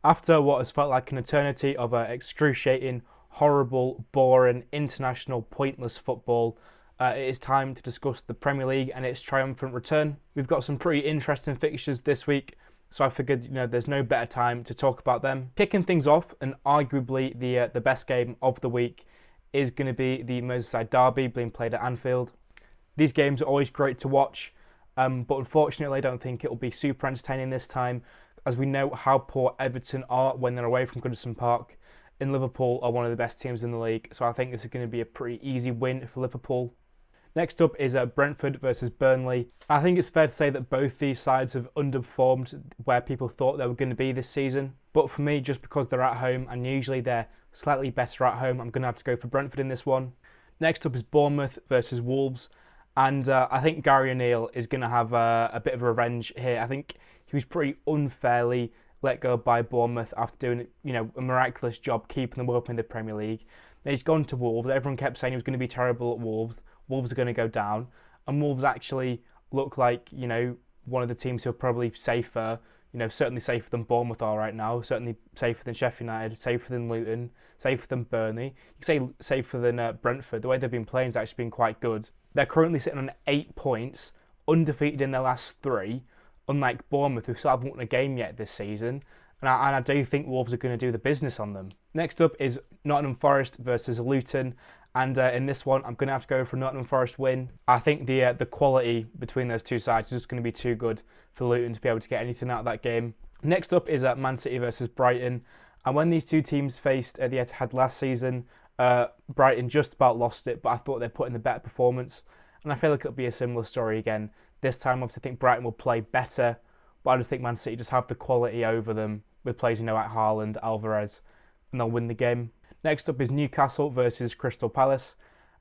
After what has felt like an eternity of excruciating, horrible, boring, international, pointless football, it is time to discuss the Premier League and its triumphant return. We've got some pretty interesting fixtures this week, so I figured there's no better time to talk about them. Kicking things off, and arguably the best game of the week, is going to be the Merseyside derby being played at Anfield. These games are always great to watch, but unfortunately I don't think it will be super entertaining this time, as we know how poor Everton are when they're away from Goodison Park, and Liverpool are one of the best teams in the league, so I think this is going to be a pretty easy win for Liverpool. Next up is Brentford versus Burnley. I think it's fair to say that both these sides have underperformed where people thought they were going to be this season. But for me, just because they're at home, and usually they're slightly better at home, I'm going to have to go for Brentford in this one. Next up is Bournemouth versus Wolves. And I think Gary O'Neill is going to have a bit of a revenge here. I think he was pretty unfairly let go by Bournemouth after doing a miraculous job keeping them up in the Premier League. Then he's gone to Wolves. Everyone kept saying he was going to be terrible at Wolves. Wolves are going to go down, and Wolves actually look like one of the teams who are probably safer. Certainly safer than Bournemouth are right now. Certainly safer than Sheffield United. Safer than Luton. Safer than Burnley. You could say safer than Brentford. The way they've been playing has actually been quite good. They're currently sitting on 8 points, undefeated in their last 3, unlike Bournemouth, who still haven't won a game yet this season. And I do think Wolves are going to do the business on them. Next up is Nottingham Forest versus Luton. And in this one, I'm going to have to go for a Nottingham Forest win. I think the quality between those two sides is just going to be too good for Luton to be able to get anything out of that game. Next up is Man City versus Brighton. And when these two teams faced the Etihad last season, Brighton just about lost it, but I thought they put in the better performance. And I feel like it'll be a similar story again. This time, obviously, I think Brighton will play better, but I just think Man City just have the quality over them with players like Haaland, Alvarez, and they'll win the game. Next up is Newcastle versus Crystal Palace.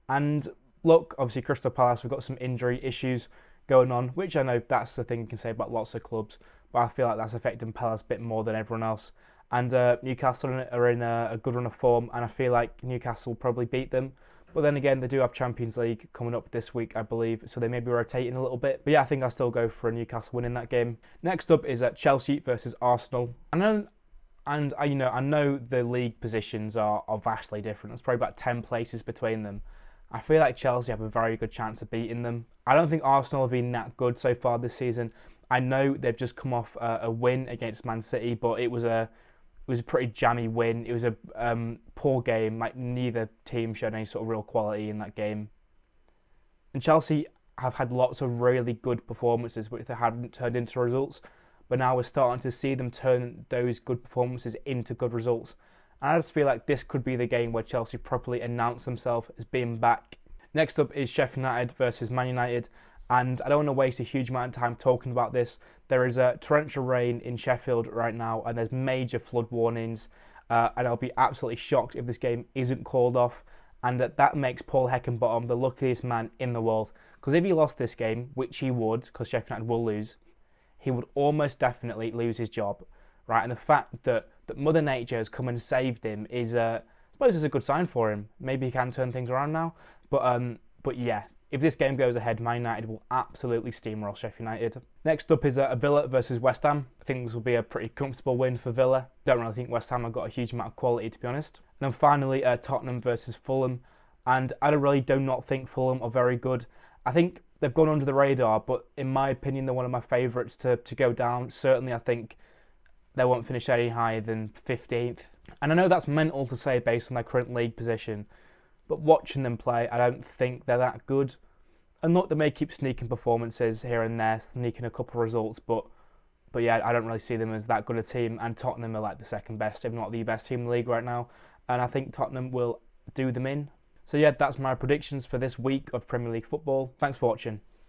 And look, obviously Crystal Palace, we've got some injury issues going on, which I know that's the thing you can say about lots of clubs, but I feel like that's affecting Palace a bit more than everyone else. And Newcastle are in a good run of form, and I feel like Newcastle will probably beat them. But then again, they do have Champions League coming up this week, I believe, so they may be rotating a little bit. But yeah, I think I'll still go for a Newcastle win in that game. Next up is Chelsea versus Arsenal. I know the league positions are vastly different. There's probably about 10 places between them. I feel like Chelsea have a very good chance of beating them. I don't think Arsenal have been that good so far this season. I know they've just come off a win against Man City, but it was a pretty jammy win. It was a poor game. Like, neither team showed any sort of real quality in that game. And Chelsea have had lots of really good performances, which they hadn't turned into results. But now we're starting to see them turn those good performances into good results. And I just feel like this could be the game where Chelsea properly announce themselves as being back. Next up is Sheffield United versus Man United. And I don't want to waste a huge amount of time talking about this. There is a torrential rain in Sheffield right now, and there's major flood warnings. And I'll be absolutely shocked if this game isn't called off. And that makes Paul Heckingbottom the luckiest man in the world. Because if he lost this game, which he would, because Sheffield United will lose, he would almost definitely lose his job, right? And the fact that Mother Nature has come and saved him is, I suppose, is a good sign for him. Maybe he can turn things around now. But yeah, if this game goes ahead, Man United will absolutely steamroll Sheffield United. Next up is Villa versus West Ham. I think this will be a pretty comfortable win for Villa. Don't really think West Ham have got a huge amount of quality, to be honest. And then finally, Tottenham versus Fulham. And I really do not think Fulham are very good. I think they've gone under the radar, but in my opinion, they're one of my favourites to go down. Certainly, I think they won't finish any higher than 15th. And I know that's mental to say based on their current league position, but watching them play, I don't think they're that good. And look, they may keep sneaking performances here and there, sneaking a couple of results, but yeah, I don't really see them as that good a team. And Tottenham are like the second best, if not the best team in the league right now. And I think Tottenham will do them in. So yeah, that's my predictions for this week of Premier League football. Thanks for watching.